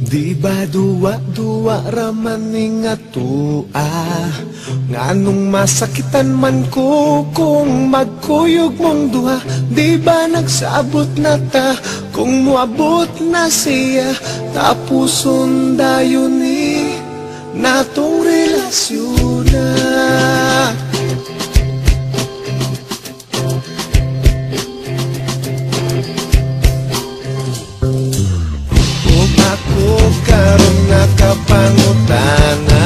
Di ba duwa-duwa raman nga tua, nganong masakitan man ko kung magkuyog mong duha. Di ba nagsabot na ta kung muabot na siya, tapuson dayon ni natong relasyon na. Ako karon nakapangutana,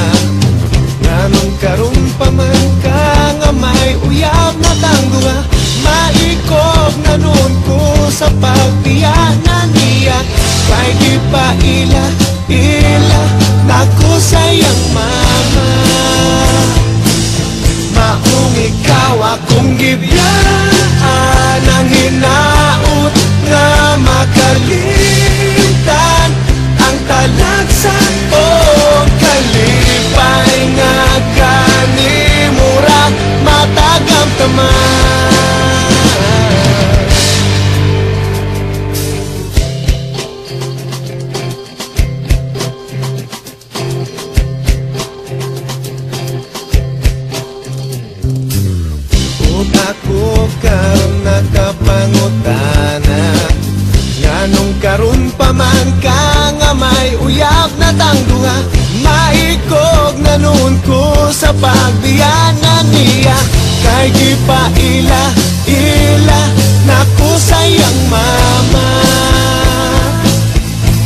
nganong karon pa man ka nga may uyab na tangduha. Maikog na noon ko sa pagtiyanan niya, kay di pa ila nako sayang mama. Maong ikaw akong gibiyaan, ang hinaot nga makalimutan ang talagsa o kalipay nga kanimura matagam taman. Ako karon nakapangutana, nganong karon pa man ka nga may uyab na tangduha. Maikog na noon ko sa pagbiyanan niya, kay di pa ila nako sayang mama.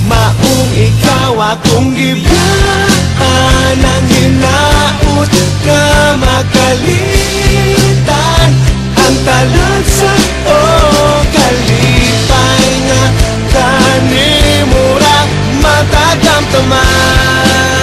Maong ikaw akong gibiyaan, ang hinaot nga makalitan ang talagsa o kalipay nga kanimura matagam taman.